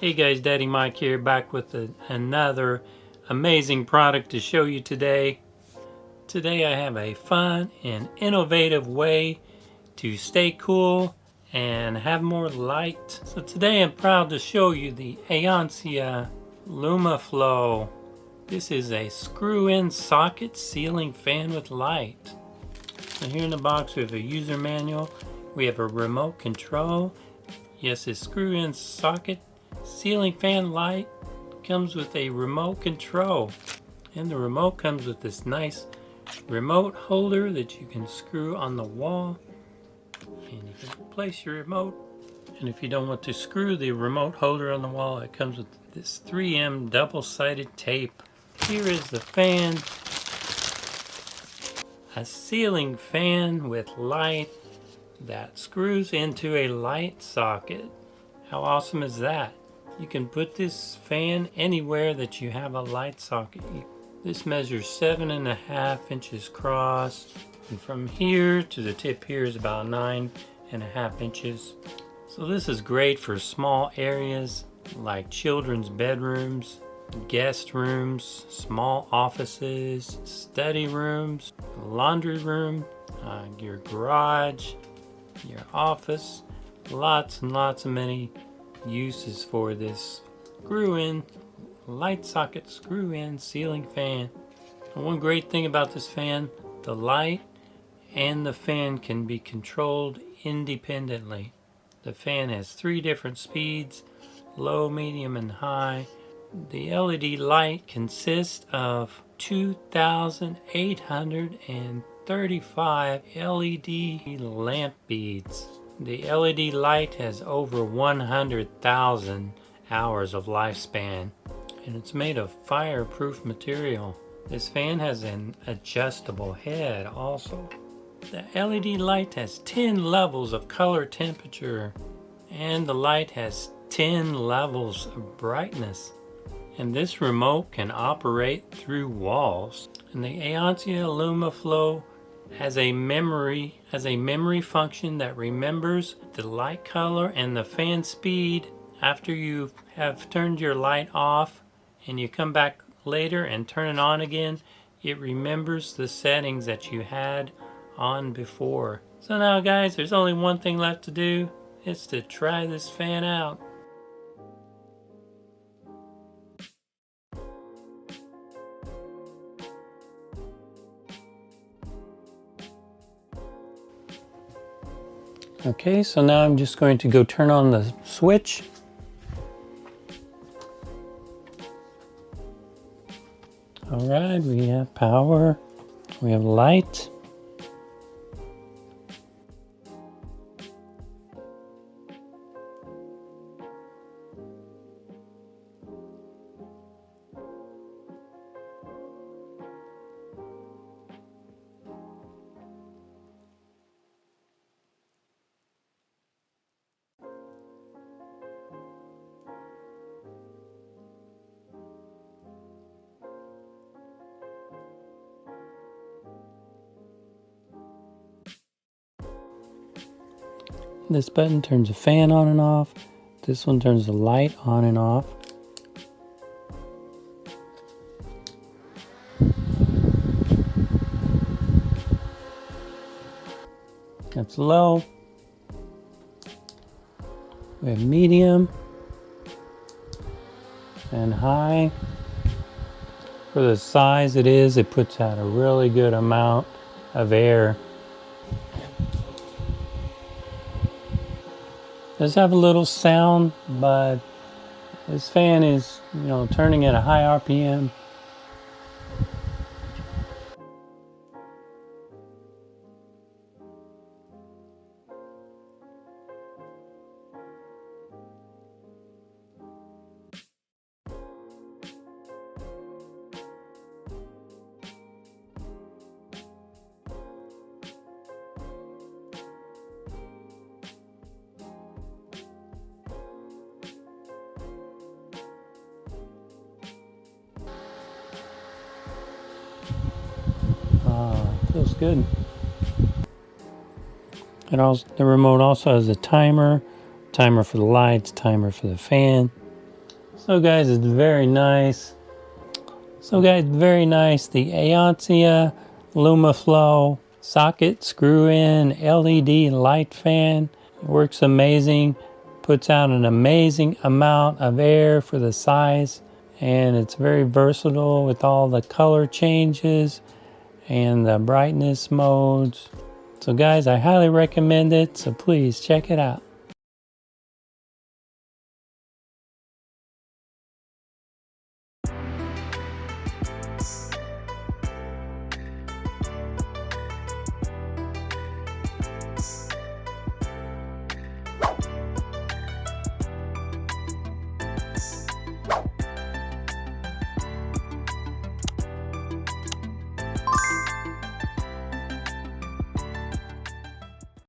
Hey guys, Daddy Mike here, back with another amazing product to show you today. Today I have a fun and innovative way to stay cool and have more light. So today I'm proud to show you the AONCIA LumaFlow. This is a screw-in socket ceiling fan with light. So here in the box we have a user manual, we have a remote control. Yes, a screw-in socket ceiling fan light comes with a remote control, and the remote comes with this nice remote holder that you can screw on the wall, and you can place your remote. And if you don't want to screw the remote holder on the wall, it comes with this 3M double-sided tape. Here is the fan, a ceiling fan with light that screws into a light socket. How awesome is that? You can put this fan anywhere that you have a light socket. This measures 7.5 inches across, and from here to the tip here is about 9.5 inches. So this is great for small areas like children's bedrooms, guest rooms, small offices, study rooms, laundry room, your garage, your office. Lots and lots of many uses for this screw-in light socket screw-in ceiling fan. And one great thing about this fan, the light and the fan can be controlled independently. The fan has 3 different speeds, low, medium, and high. The LED light consists of 2,835 LED lamp beads. The LED light has over 100,000 hours of lifespan, and it's made of fireproof material. This fan has an adjustable head also. The LED light has 10 levels of color temperature, and the light has 10 levels of brightness. And this remote can operate through walls. And the AONCIA LumaFlow has a memory function that remembers the light color and the fan speed after you have turned your light off, and you come back later and turn it on again. It remembers the settings that you had on before. So now guys, there's only one thing left to do. It's to try this fan out. Okay, so now I'm just going to go turn on the switch. All right, we have power, we have light. This button turns the fan on and off. This one turns the light on and off. That's low. We have medium and high. For the size it is, it puts out a really good amount of air. It does have a little sound, but this fan is, turning at a high RPM. Feels good. The remote also has a timer for the lights, timer for the fan. So guys, it's very nice. The AONCIA LumaFlow socket screw-in LED light fan. It works amazing. Puts out an amazing amount of air for the size. And it's very versatile with all the color changes and the brightness modes. So guys, I highly recommend it. So please check it out.